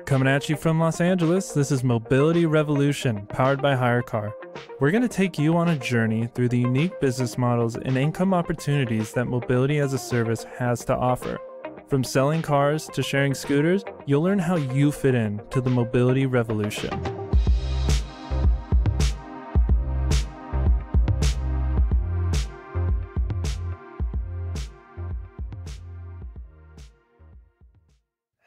Coming at you from Los Angeles, this is Mobility Revolution, powered by HyreCar. We're going to take you on a journey through the unique business models and income opportunities that mobility as a service has to offer. From selling cars to sharing scooters, you'll learn how you fit in to the mobility revolution.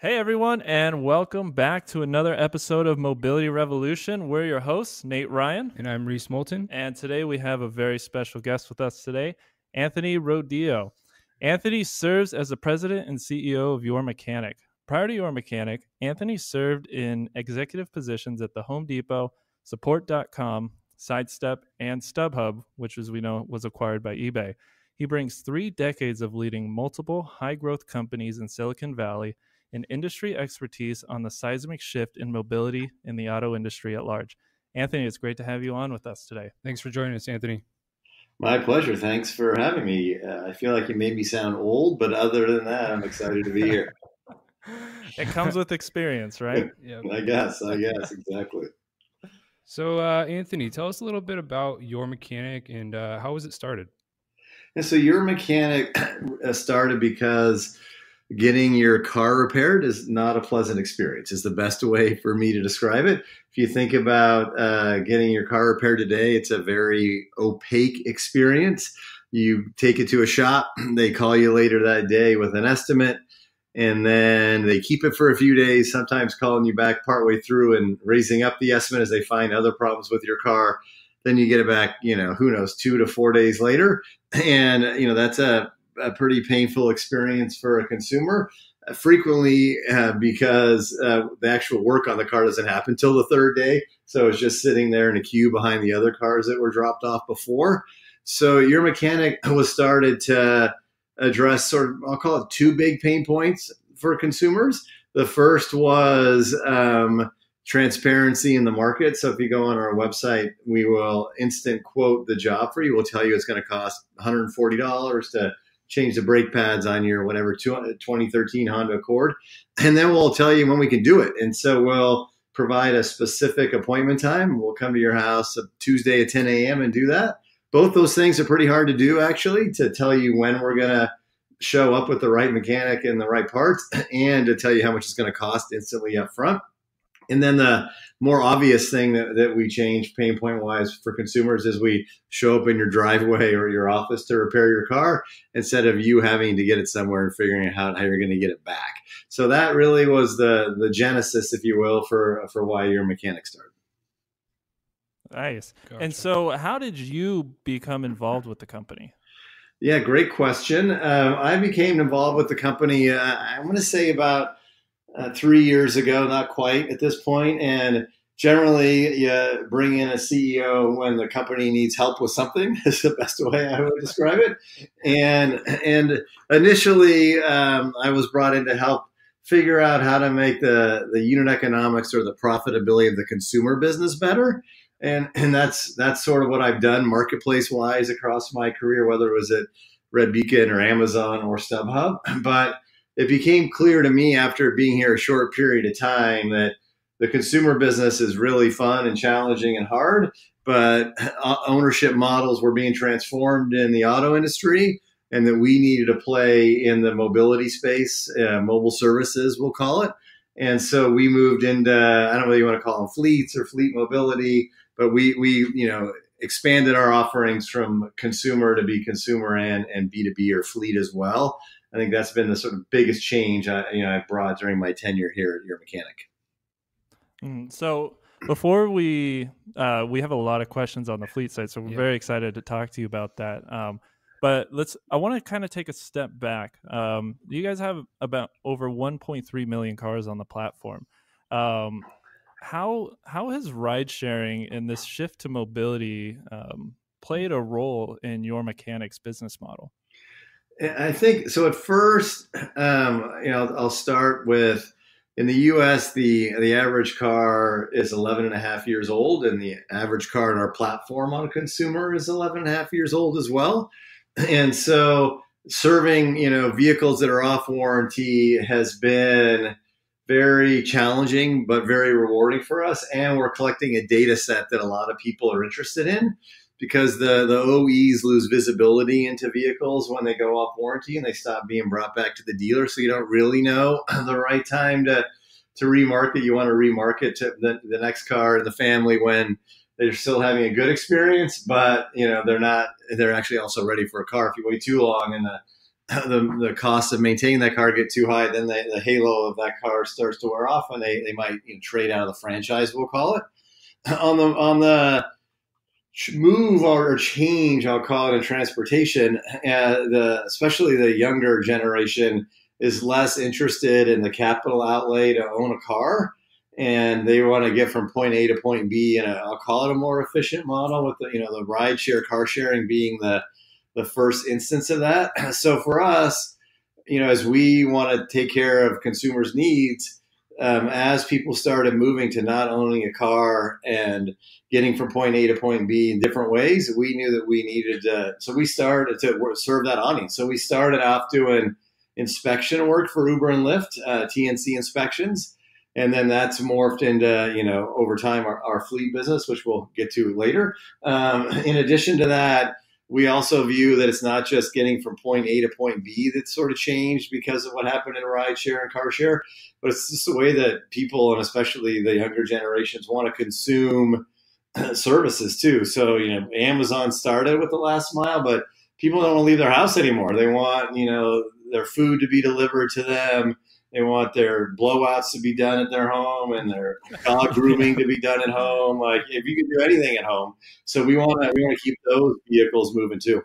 Hey everyone, and welcome back to another episode of Mobility Revolution. We're your hosts, Nate Ryan. And I'm Reese Moulton. And today we have a very special guest with us today, Anthony Rodio. Anthony serves as the president and CEO of YourMechanic. Prior to YourMechanic, Anthony served in executive positions at the Home Depot, Support.com, Sidestep, and StubHub, which, as we know, was acquired by eBay. He brings 3 decades of leading multiple high-growth companies in Silicon Valley and industry expertise on the seismic shift in mobility in the auto industry at large. Anthony, it's great to have you on with us today. Thanks for joining us, Anthony. My pleasure. Thanks for having me. I feel like you made me sound old, but other than that, I'm excited to be here. It comes with experience, right? Yep. I guess, exactly. So, Anthony, tell us a little bit about YourMechanic and how was it started? And so YourMechanic started because getting your car repaired is not a pleasant experience, is the best way for me to describe it. If you think about getting your car repaired today, it's a very opaque experience. You take it to a shop, they call you later that day with an estimate, and then they keep it for a few days, sometimes calling you back partway through and raising up the estimate as they find other problems with your car. Then you get it back, who knows, 2 to 4 days later. And, that's a pretty painful experience for a consumer, frequently because the actual work on the car doesn't happen till the 3rd day. So it's just sitting there in a queue behind the other cars that were dropped off before. So YourMechanic was started to address sort of, I'll call it 2 big pain points for consumers. The first was transparency in the market. So if you go on our website, we will instant quote the job for you. We'll tell you it's going to cost $140 to change the brake pads on your whatever 2013 Honda Accord. And then we'll tell you when we can do it. And so we'll provide a specific appointment time. We'll come to your house Tuesday at 10 a.m. and do that. Both those things are pretty hard to do, actually, to tell you when we're going to show up with the right mechanic and the right parts, and to tell you how much it's going to cost instantly up front. And then the more obvious thing that we change pain point wise for consumers is we show up in your driveway or your office to repair your car instead of you having to get it somewhere and figuring out how you're going to get it back. So that really was the genesis, if you will, for why YourMechanic started. Nice. Gotcha. And so how did you become involved with the company? Yeah, great question. I became involved with the company, I'm going to say about 3 years ago, not quite at this point. And generally, you bring in a CEO when the company needs help with something is the best way I would describe it. And initially, I was brought in to help figure out how to make the unit economics or the profitability of the consumer business better. And that's sort of what I've done marketplace-wise across my career, whether it was at Red Beacon or Amazon or StubHub. But it became clear to me after being here a short period of time that the consumer business is really fun and challenging and hard, but ownership models were being transformed in the auto industry, and that we needed to play in the mobility space, mobile services, we'll call it. And so we moved into, I don't know whether you want to call them fleets or fleet mobility, but we expanded our offerings from consumer to be consumer and B2B or fleet as well. I think that's been the sort of biggest change I brought during my tenure here at YourMechanic. So before we have a lot of questions on the fleet side, so we're very excited to talk to you about that. But I want to kind of take a step back. You guys have about over 1.3 million cars on the platform. How has ride sharing and this shift to mobility played a role in YourMechanic's business model? I think so. At first, I'll start with, in the U.S., the average car is 11 and a half years old, and the average car in our platform on consumer is 11 and a half years old as well. And so serving, vehicles that are off warranty has been very challenging, but very rewarding for us. And we're collecting a data set that a lot of people are interested in, because the OEs lose visibility into vehicles when they go off warranty and they stop being brought back to the dealer. So you don't really know the right time to remarket. You want to remarket to the next car in the family when they're still having a good experience, but they're actually also ready for a car. If you wait too long and the cost of maintaining that car get too high, then the halo of that car starts to wear off, and they might trade out of the franchise, we'll call it. On the move or change, I'll call it, in transportation, especially the younger generation is less interested in the capital outlay to own a car, and they want to get from point A to point B, and I'll call it a more efficient model, with the ride share, car sharing being the first instance of that. So for us, as we want to take care of consumers' needs, as people started moving to not owning a car and getting from point A to point B in different ways, we knew that we needed so we started to serve that audience. So we started off doing inspection work for Uber and Lyft, TNC inspections. And then that's morphed into, over time, our fleet business, which we'll get to later. In addition to that, we also view that it's not just getting from point A to point B that sort of changed because of what happened in rideshare and car share, but it's just the way that people, and especially the younger generations, want to consume services too. So, Amazon started with the last mile, but people don't want to leave their house anymore. They want, their food to be delivered to them. They want their blowouts to be done at their home, and their dog grooming to be done at home. Like, if you can do anything at home, so we want to keep those vehicles moving too.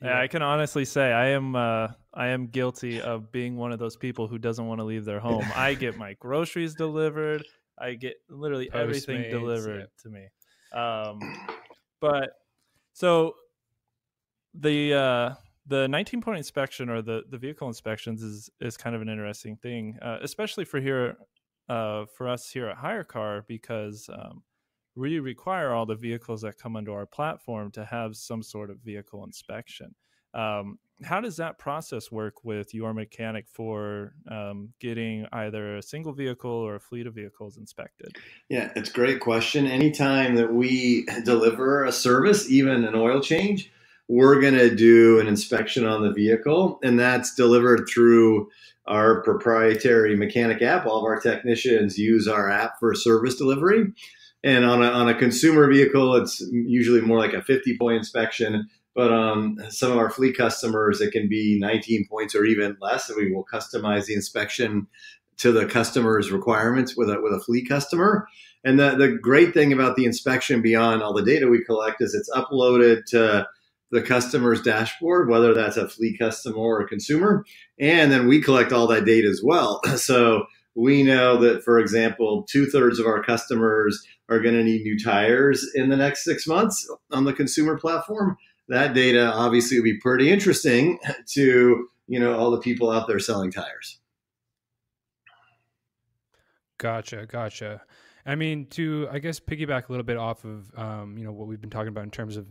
Yeah, I can honestly say I am guilty of being one of those people who doesn't want to leave their home. I get my groceries delivered. I get literally everything delivered to me. But so the 19-point inspection, or the vehicle inspections, is kind of an interesting thing, especially for us here at HyreCar, because we require all the vehicles that come onto our platform to have some sort of vehicle inspection. How does that process work with YourMechanic for getting either a single vehicle or a fleet of vehicles inspected? Yeah, it's a great question. Anytime that we deliver a service, even an oil change, we're going to do an inspection on the vehicle, and that's delivered through our proprietary mechanic app. All of our technicians use our app for service delivery. And on a consumer vehicle, it's usually more like a 50-point inspection. But some of our fleet customers, it can be 19 points or even less. And we will customize the inspection to the customer's requirements with a fleet customer. And the great thing about the inspection, beyond all the data we collect, is it's uploaded to the customer's dashboard, whether that's a fleet customer or a consumer. And then we collect all that data as well. So we know that, for example, 2/3 of our customers are going to need new tires in the next 6 months on the consumer platform. That data obviously would be pretty interesting to all the people out there selling tires. Gotcha. I mean, to, I guess, piggyback a little bit off of what we've been talking about in terms of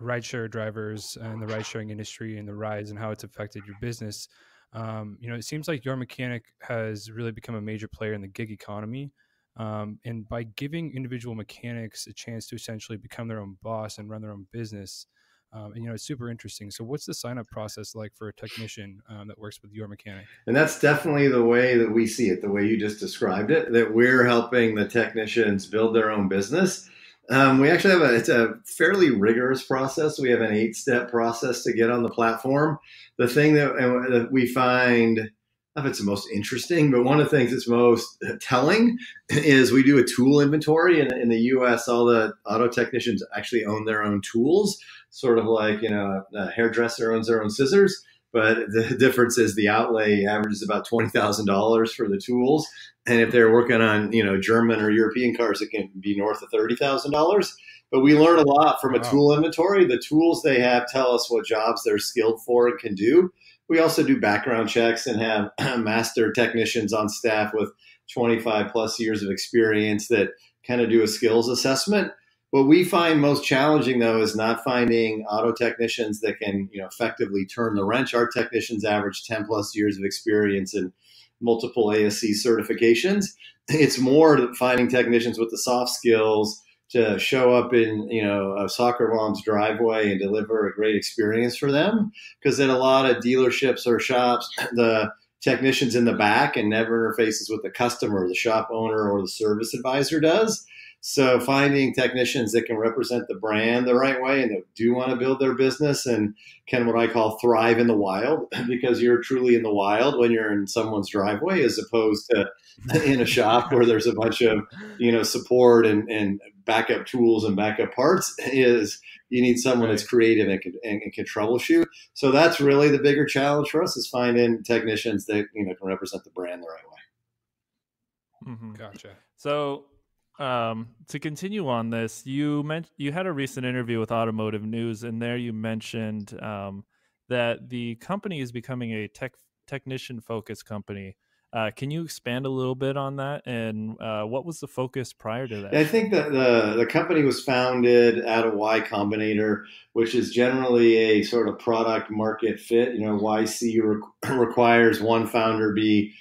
rideshare drivers and the ride sharing industry and the rise and how it's affected your business. It seems like YourMechanic has really become a major player in the gig economy. And by giving individual mechanics a chance to essentially become their own boss and run their own business, it's super interesting. So what's the sign-up process like for a technician that works with YourMechanic? And that's definitely the way that we see it, the way you just described it, that we're helping the technicians build their own business. We actually have it's a fairly rigorous process. We have an 8-step process to get on the platform. The thing that we find, I don't know if it's the most interesting, but one of the things that's most telling is we do a tool inventory. In the US, all the auto technicians actually own their own tools, sort of like, a hairdresser owns their own scissors. But the difference is the outlay averages about $20,000 for the tools. And if they're working on, German or European cars, it can be north of $30,000. But we learn a lot from a tool inventory. The tools they have tell us what jobs they're skilled for and can do. We also do background checks and have master technicians on staff with 25 plus years of experience that kind of do a skills assessment. What we find most challenging, though, is not finding auto technicians that can, effectively turn the wrench. Our technicians average 10 plus years of experience in multiple ASC certifications. It's more finding technicians with the soft skills to show up in, a soccer mom's driveway and deliver a great experience for them. Because in a lot of dealerships or shops, the technician's in the back and never interfaces with the customer, the shop owner, or the service advisor does. So finding technicians that can represent the brand the right way and that do want to build their business and can, what I call, thrive in the wild, because you're truly in the wild when you're in someone's driveway, as opposed to in a shop where there's a bunch of, support and backup tools and backup parts. Is you need someone that's creative and can troubleshoot. So that's really the bigger challenge for us, is finding technicians that, can represent the brand the right way. Mm-hmm. Gotcha. So to continue on this, you had a recent interview with Automotive News, and there you mentioned that the company is becoming a technician-focused company. Can you expand a little bit on that, and what was the focus prior to that? I think that the company was founded out of Y Combinator, which is generally a sort of product market fit. YC requires one founder be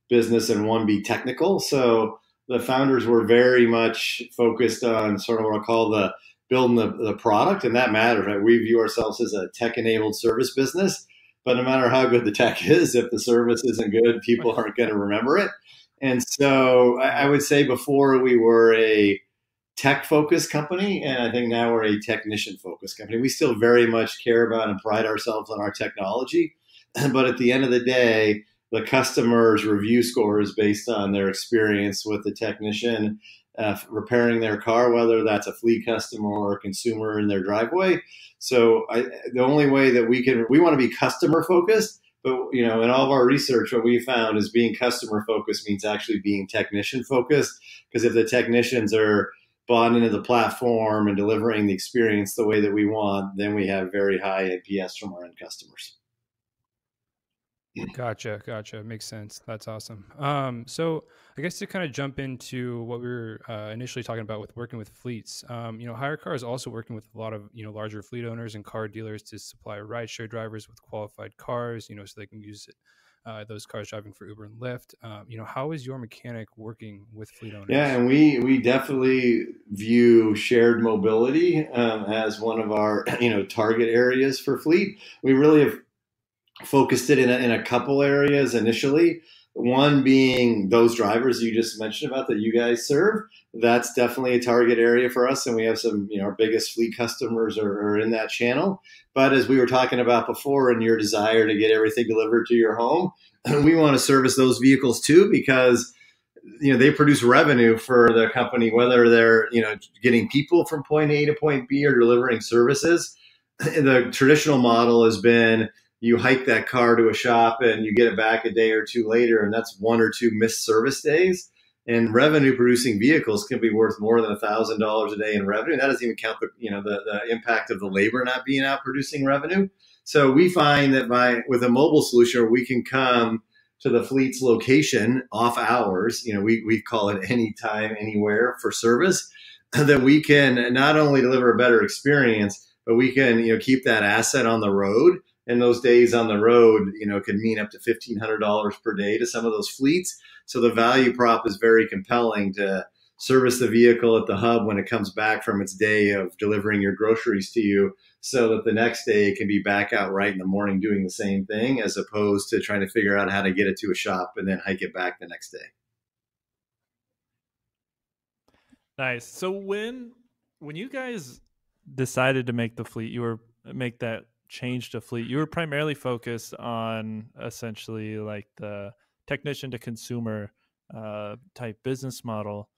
business and one be technical. So the founders were very much focused on sort of what I call the building the product, and that matters, right? We view ourselves as a tech-enabled service business. But no matter how good the tech is, if the service isn't good, people aren't going to remember it. And so I would say before we were a tech-focused company, and I think now we're a technician-focused company. We still very much care about and pride ourselves on our technology. But at the end of the day, the customer's review score is based on their experience with the technician repairing their car, whether that's a fleet customer or a consumer in their driveway. So the only way that we want to be customer focused, but in all of our research, what we found is being customer focused means actually being technician focused. Because if the technicians are bought into the platform and delivering the experience the way that we want, then we have very high NPS from our end customers. Gotcha. Makes sense. That's awesome. So I guess to kind of jump into what we were initially talking about with working with fleets, HyreCar is also working with a lot of, larger fleet owners and car dealers to supply rideshare drivers with qualified cars, so they can use those cars driving for Uber and Lyft. How is YourMechanic working with fleet owners? Yeah, and we definitely view shared mobility as one of our, target areas for fleet. We really have focused it in a couple areas initially. One being those drivers you just mentioned about that you guys serve. That's definitely a target area for us, and we have some, our biggest fleet customers are in that channel. But as we were talking about before, in your desire to get everything delivered to your home, we want to service those vehicles too, because they produce revenue for the company, whether they're getting people from point A to point B or delivering services. The traditional model has been, you hike that car to a shop and you get it back a day or two later, and that's 1 or 2 missed service days. And revenue producing vehicles can be worth more than $1,000 a day in revenue. And that doesn't even count the impact of the labor not being out producing revenue. So we find that with a mobile solution, we can come to the fleet's location off hours. We call it anytime, anywhere for service, that we can not only deliver a better experience, but we can keep that asset on the road. And those days on the road, could mean up to $1,500 per day to some of those fleets. So the value prop is very compelling to service the vehicle at the hub when it comes back from its day of delivering your groceries to you, so that the next day it can be back out right in the morning doing the same thing, as opposed to trying to figure out how to get it to a shop and then hike it back the next day. Nice. So when you guys decided to make that change to fleet, you were primarily focused on essentially like the technician to consumer type business model.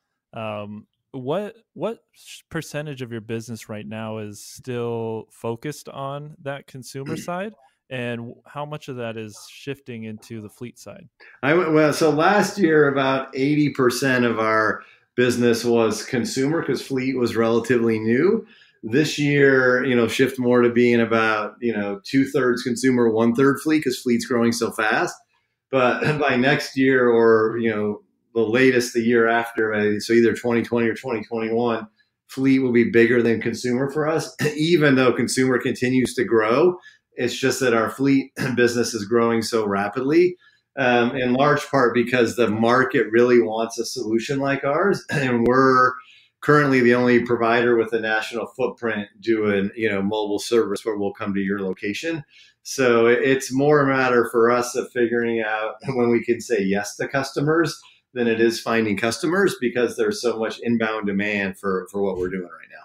What percentage of your business right now is still focused on that consumer side, and how much of that is shifting into the fleet side? So last year, about 80% of our business was consumer, because fleet was relatively new. This year, shift more to being about, 2/3 consumer, 1/3 fleet, because fleet's growing so fast. But by next year, or, the latest the year after, so either 2020 or 2021, fleet will be bigger than consumer for us, even though consumer continues to grow. It's just that our fleet business is growing so rapidly in large part because the market really wants a solution like ours, and we're currently the only provider with a national footprint doing, mobile service where we'll come to your location. So it's more a matter for us of figuring out when we can say yes to customers than it is finding customers, because there's so much inbound demand for what we're doing right now.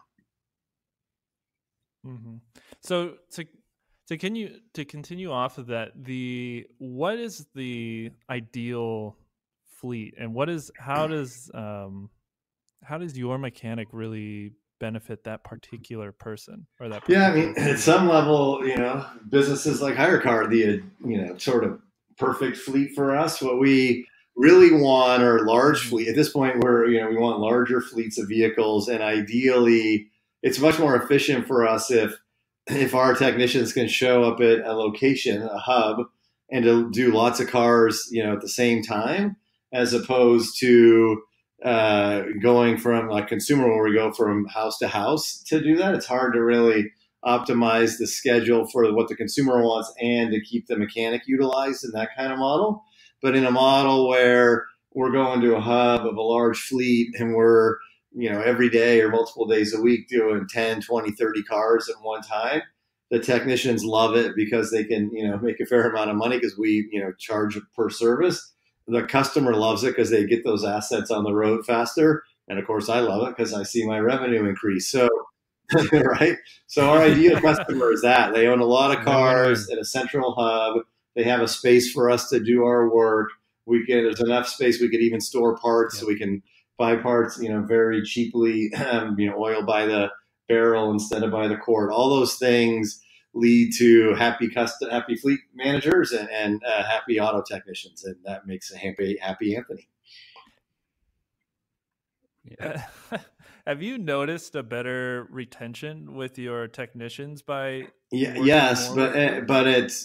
Mm-hmm. So to continue off of that, what is the ideal fleet, and how does YourMechanic really benefit that particular person or that particular Yeah, I mean, at some level, businesses like HyreCar are the sort of perfect fleet for us. What we really want are large fleet. At this point, we want larger fleets of vehicles, and ideally, it's much more efficient for us if our technicians can show up at a location, a hub, and to do lots of cars, at the same time, as opposed to going from like consumer where we go from house to house to do that. It's hard to really optimize the schedule for what the consumer wants and to keep the mechanic utilized in that kind of model. But in a model where we're going to a hub of a large fleet and we're, every day or multiple days a week doing 10, 20, 30 cars at one time, the technicians love it because they can, make a fair amount of money because we, charge per service. The customer loves it because they get those assets on the road faster. And of course, I love it because I see my revenue increase. So, right. So our ideal customer is that they own a lot of cars at a central hub. They have a space for us to do our work. There's enough space. We could even store parts, so we can buy parts, very cheaply, oil by the barrel instead of by the quart. All those things lead to happy fleet managers and happy auto technicians, and that makes a happy Anthony. Yeah. Have you noticed a better retention with your technicians by? Yes, but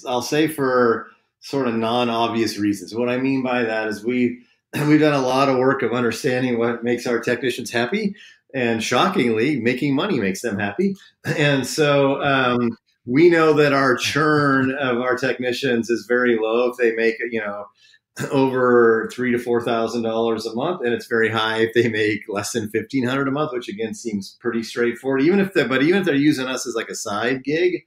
I'll say for sort of non-obvious reasons. What I mean by that is we've done a lot of work of understanding what makes our technicians happy, and shockingly, making money makes them happy. And so we know that our churn of our technicians is very low if they make, over $3,000 to $4,000 a month, and it's very high if they make less than $1,500 a month, which again seems pretty straightforward. Even if they're using us as like a side gig,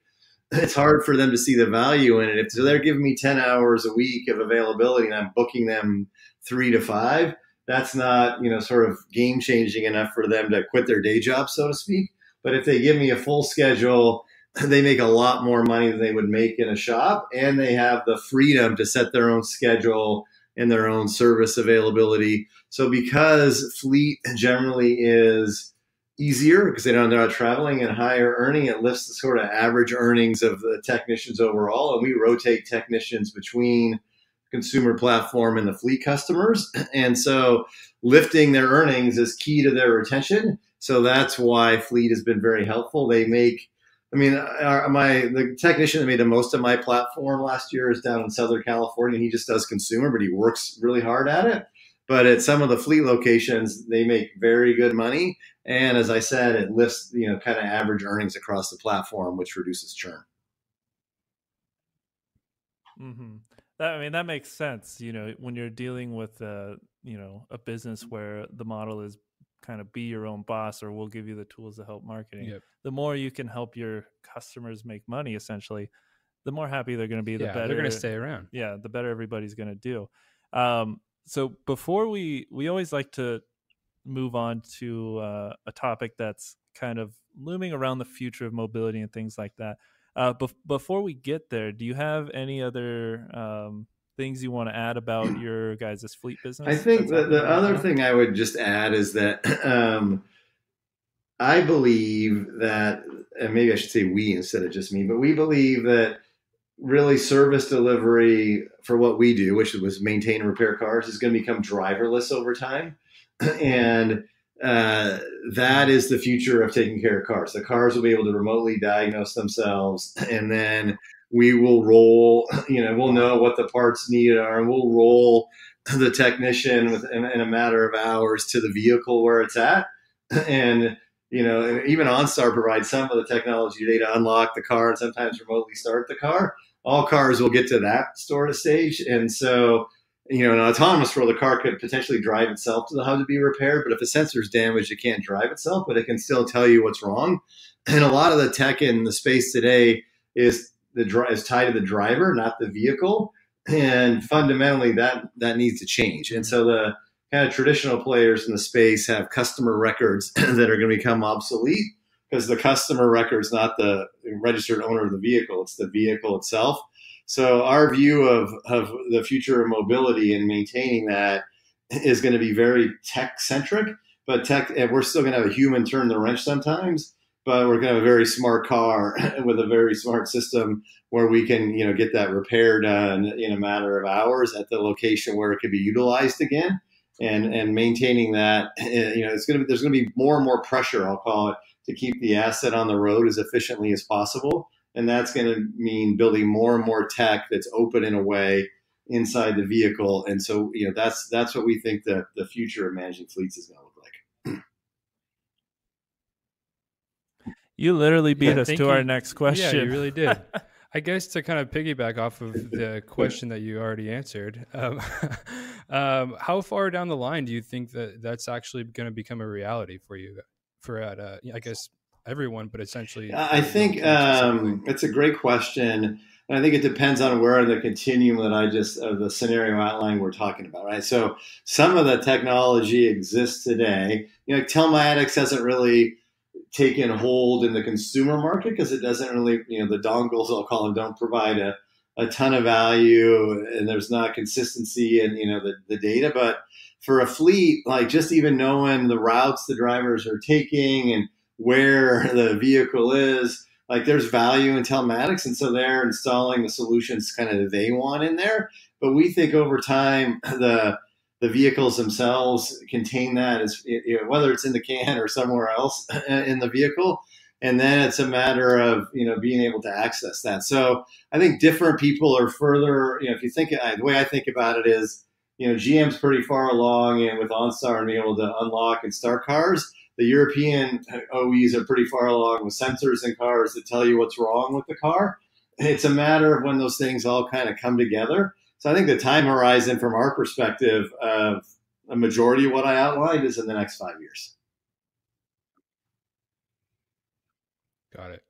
it's hard for them to see the value in it. If they're giving me 10 hours a week of availability and I'm booking them 3 to 5, that's not, sort of game changing enough for them to quit their day job, so to speak. But if they give me a full schedule, they make a lot more money than they would make in a shop, and they have the freedom to set their own schedule and their own service availability. So because fleet generally is easier because they're not traveling and higher earning, it lifts the sort of average earnings of the technicians overall. And we rotate technicians between consumer platform and the fleet customers. And so lifting their earnings is key to their retention. So that's why fleet has been very helpful. The technician that made the most of my platform last year is down in Southern California. He just does consumer, but he works really hard at it. But at some of the fleet locations, they make very good money. And as I said, it lifts, kind of average earnings across the platform, which reduces churn. Mm-hmm. That makes sense. When you're dealing with a business where the model is kind of be your own boss, or we'll give you the tools to help marketing. Yep. The more you can help your customers make money, essentially, the more happy they're going to be, the better they're going to stay around. Yeah, the better everybody's going to do. So before we always like to move on to a topic that's kind of looming around the future of mobility and things like that. Before we get there, do you have any other things you want to add about your guys' fleet business? I think the other thing I would just add is that I believe that, and maybe I should say we instead of just me, but we believe that really service delivery for what we do, which was maintain and repair cars, is going to become driverless over time. And that is the future of taking care of cars. The cars will be able to remotely diagnose themselves, and then we will roll, we'll know what the parts needed are, and we'll roll the technician in a matter of hours to the vehicle where it's at. And, even OnStar provides some of the technology today to unlock the car and sometimes remotely start the car. all cars will get to that sort of stage. And so, in an autonomous world, the car could potentially drive itself to the hub to be repaired. But if a sensor is damaged, it can't drive itself, but it can still tell you what's wrong. And a lot of the tech in the space today is tied to the driver, not the vehicle. And fundamentally, that needs to change. And so the kind of traditional players in the space have customer records that are going to become obsolete, because the customer record's not the registered owner of the vehicle, it's the vehicle itself. So our view of the future of mobility and maintaining that is going to be very tech-centric, but we're still going to have a human turn the wrench sometimes, but we're going to have a very smart car with a very smart system where we can, get that repair done in a matter of hours at the location where it could be utilized again. And maintaining that, there's going to be more and more pressure, I'll call it, to keep the asset on the road as efficiently as possible. And that's going to mean building more and more tech that's open in a way inside the vehicle. And so, that's what we think the future of managing fleets is going to look like. You literally beat us to our next question. Yeah, you really did. I guess to kind of piggyback off of the question that you already answered, how far down the line do you think that that's actually going to become a reality for you? I guess everyone, but essentially, I think it's a great question, and I think it depends on where in the continuum that the scenario outline we're talking about, right? So some of the technology exists today. Telematics hasn't really taken hold in the consumer market because it doesn't really, the dongles, I'll call them, don't provide a ton of value, and there's not consistency in, the data. But for a fleet, like just even knowing the routes the drivers are taking and where the vehicle is, like there's value in telematics. And so they're installing the solutions kind of that they want in there. But we think over time, the vehicles themselves contain that, as whether it's in the can or somewhere else in the vehicle. And then it's a matter of, being able to access that. So I think different people are further, if you think, the way I think about it is, GM's pretty far along and with OnStar and being able to unlock and start cars. The European OEs are pretty far along with sensors in cars that tell you what's wrong with the car. It's a matter of when those things all kind of come together. So I think the time horizon from our perspective of a majority of what I outlined is in the next 5 years. Got it.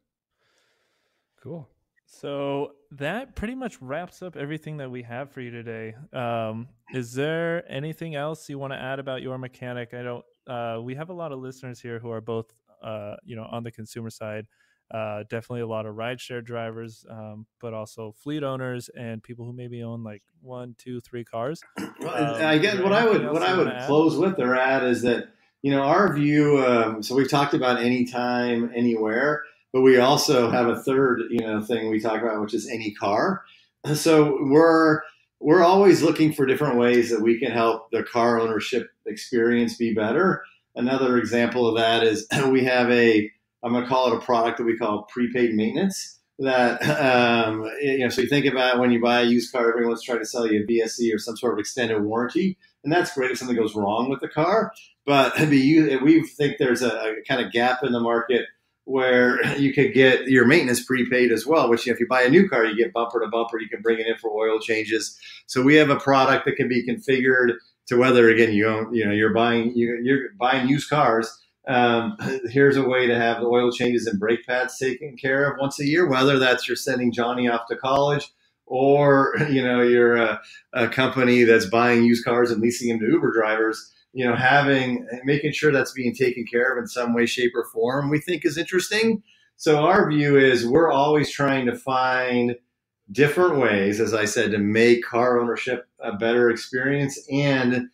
Cool. So that pretty much wraps up everything that we have for you today. Is there anything else you want to add about YourMechanic? I don't. We have a lot of listeners here who are both, on the consumer side. Definitely a lot of rideshare drivers, but also fleet owners and people who maybe own like 1, 2, 3 cars. I guess what I would close with or add is that, our view. So we've talked about anytime, anywhere. But we also have a third, thing we talk about, which is any car. So we're always looking for different ways that we can help the car ownership experience be better. Another example of that is we have I'm going to call it a product that we call prepaid maintenance. That so you think about when you buy a used car, everyone's trying to sell you a VSC or some sort of extended warranty, and that's great if something goes wrong with the car. But we think there's a kind of gap in the market where you could get your maintenance prepaid as well, which if you buy a new car, you get bumper to bumper. You can bring it in for oil changes. So we have a product that can be configured to whether, again, you're buying used cars. Here's a way to have the oil changes and brake pads taken care of once a year, whether that's you're sending Johnny off to college or, you're a company that's buying used cars and leasing them to Uber drivers. Making sure that's being taken care of in some way, shape, or form, we think is interesting. So our view is we're always trying to find different ways, as I said, to make car ownership a better experience. And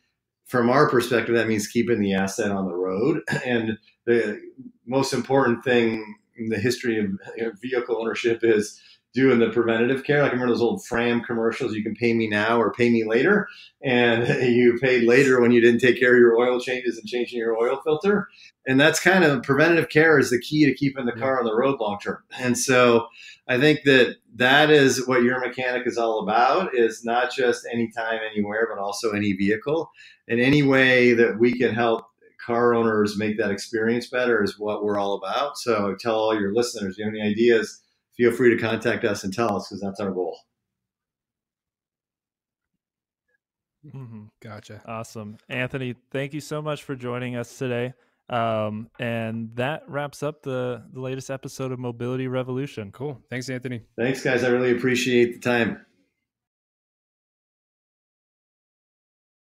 from our perspective, that means keeping the asset on the road. And the most important thing in the history of vehicle ownership is doing the preventative care. Like I remember those old Fram commercials, you can pay me now or pay me later. And you paid later when you didn't take care of your oil changes and changing your oil filter. And that's kind of preventative care is the key to keeping the car on the road long term. And so I think that is what YourMechanic is all about, is not just anytime, anywhere, but also any vehicle. And any way that we can help car owners make that experience better is what we're all about. So tell all your listeners, you have any ideas feel free to contact us and tell us, because that's our goal. Mm-hmm. Gotcha. Awesome. Anthony, thank you so much for joining us today. And that wraps up the latest episode of Mobility Revolution. Cool. Thanks, Anthony. Thanks, guys. I really appreciate the time.